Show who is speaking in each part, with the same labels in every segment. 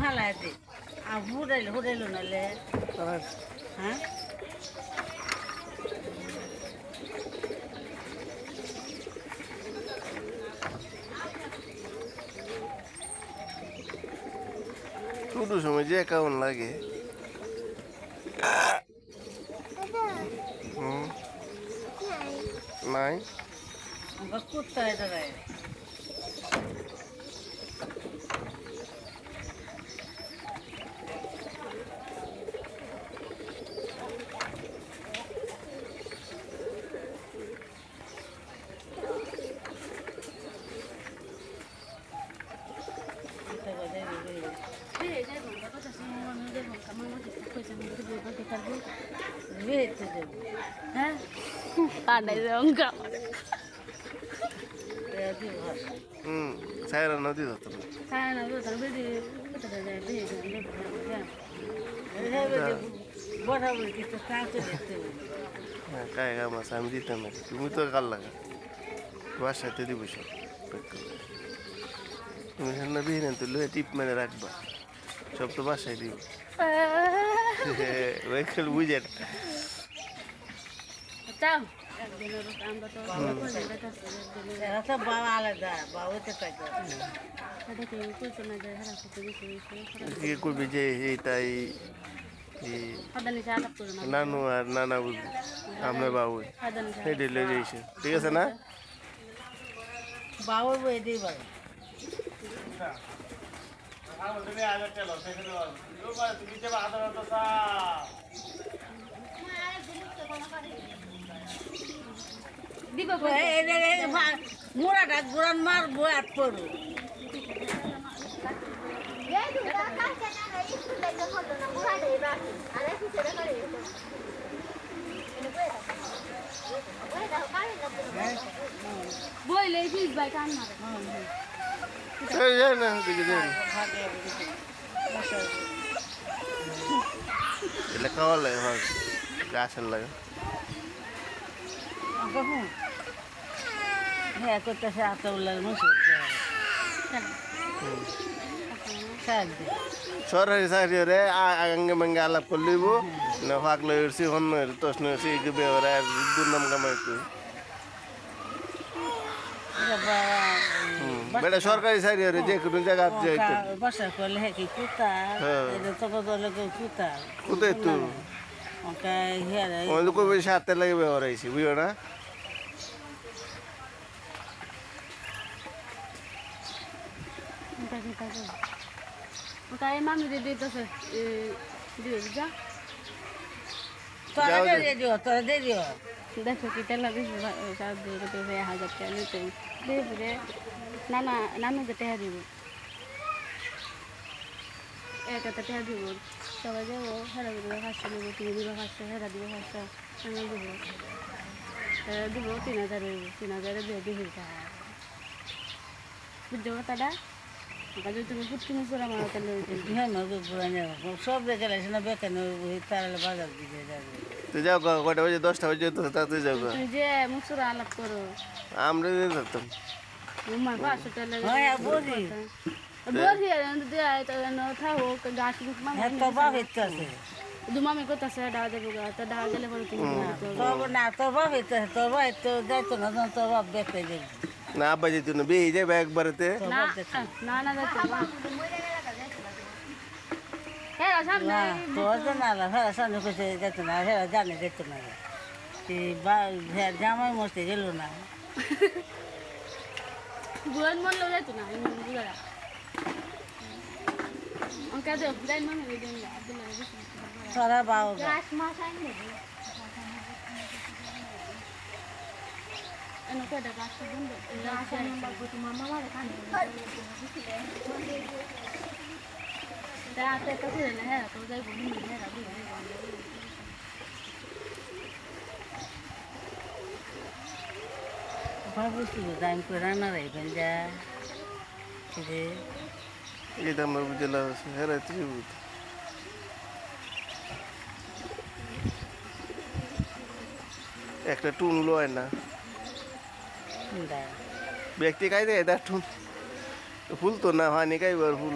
Speaker 1: ফালাই দে আর হুড়াইলো নালে হ্যাঁ
Speaker 2: শুধু সময় যে কেমন লাগে নাই
Speaker 1: কুত্তা এটা
Speaker 2: সাইরা নদী ধরতো কায় গা মাছ আমি দিতাম না তুমি তো কাল লাগা বাসাতে দিব সব তুমি না বিহীন তো লুয়ে টিপ মেরে রাখবা সব তো বাসায় দিব ওইখানে বুঝে
Speaker 1: বাবা আলাদা বাবা
Speaker 2: কি করবি যে এইটাই নানু আর নানা বুঝবো আমরা বাবু হেঁটে লে যাইছে ঠিক আছে না
Speaker 1: বাবু বই দিই বাবা মোড়াটা গোড়ান মারবো আর পড়ো
Speaker 3: বইলে ফিস ভাই কান মারে
Speaker 2: না দিকে যাই এটা খাওয়ার লাগে হয় গাছের লাগে
Speaker 1: হ্যাঁ করতেছে আতউল্লার মুসুর
Speaker 2: সরকারি চাকরি রে আগে মাঙ্গে আলাপ করলিব না ফাঁকলে উঠছি হন্য তস নছি বেহরে আর দুর্নাম কামাইতো বেটা সরকারি চাকরি রে যে কোনো জায়গা যাইতো
Speaker 1: বাসা করলে হ্যাঁ কি কুতা তখন বলে কুতা
Speaker 2: কোথায় তো
Speaker 1: ওকে হ্যাঁ
Speaker 2: ওই কই বেশি হাতে লাগে বেহরে আইছি বুঝো না
Speaker 3: ওটাই মামি দিয়ে দিতেছে দিয়ে যা
Speaker 1: তোরা দিয়ে দিও তোরা দিয়ে দিও
Speaker 3: দেখো কি তেল দিয়েছে 1000 টাকা নিতে দিয়ে নানু যে টাকা দিব একটা টাকা দিব সবাই যাবো হেরা দিব 500 দিব তুমি দিব 500 হেরা দিব 500 আমি দিব 3000 3000 দিয়ে দিবি বুঝছো কথাটা তুমি ফুটকিনি চোরা মারা তাহলে
Speaker 1: হ্যাঁ নদী পুরানো সব রেখে লাগছে না বেকানো তারালে বাজার দিকে যাবে
Speaker 2: তুই যাও কটা বাজে 10টা বাজে তো তুই যাও
Speaker 3: তুমি যে মুসুরা আলাপ করো
Speaker 2: আমরা দিন ধরতাম
Speaker 3: আমার 500 টাকা
Speaker 1: হ্যাঁ বুঝি
Speaker 3: বুঝি থাকো গাছ
Speaker 1: হ্যাঁ তো বাপ ইচ্ছে
Speaker 3: দুমামি করতেছে ডাল দেবো তো ডাল দিলে পরে তুমি
Speaker 1: তোর না তোর বাপ ইচ্ছে তোর বাপ তো যাইতো না তোর বাপ দেখতে যাবি
Speaker 2: না আব্বা যেত না বেয়ে যাবে একবারেতে
Speaker 3: না না যাইতো হ্যাঁ সামনে
Speaker 1: তোর তো না ফেরা সামনে করতে যেত না ফেরা জানে যেত না জামাই মস্তে গেল না
Speaker 3: বুড়ান মরলেও যাইতো না বুড়ারা ওকে দেব লাইন মানে দিন
Speaker 1: তোরা বাবু
Speaker 3: কয়টা গাছ বন্ধ তোমার মামার এখানে রাতে তো ছিল না হ্যাঁ তো যাই বলি হ্যাঁ রাবি
Speaker 1: ভাবছি টাইম করে রান্না রাখবেন যা
Speaker 2: এটা আমার বুঝলা হেরা ত্রিভুত একটা টুন লয় না ব্যক্তি কাই দেয় এটা টুন ফুল তো না হয়নি কাইবার ফুল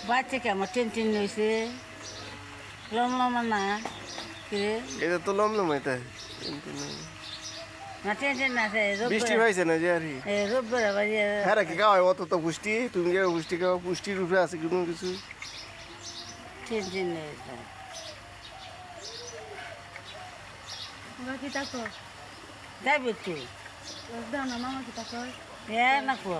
Speaker 1: বাচ্চা কি আমার টেন হয়েছে লমলমা না কি রে
Speaker 2: এটা তো লমলমাই তাই
Speaker 1: না টেন আছে
Speaker 2: বৃষ্টি হয়েছে না যে আর কি
Speaker 1: রোববার বাজে
Speaker 2: হ্যাঁ কি খাওয়াই অত তো পুষ্টি তুমি কে পুষ্টি খাওয়া পুষ্টির উপরে আছে কোনো কিছু
Speaker 1: টেন হয়েছে
Speaker 3: তোমরা কি থাকো
Speaker 1: যাবি তুই
Speaker 3: দাও না মামা কি থাকো
Speaker 1: না কো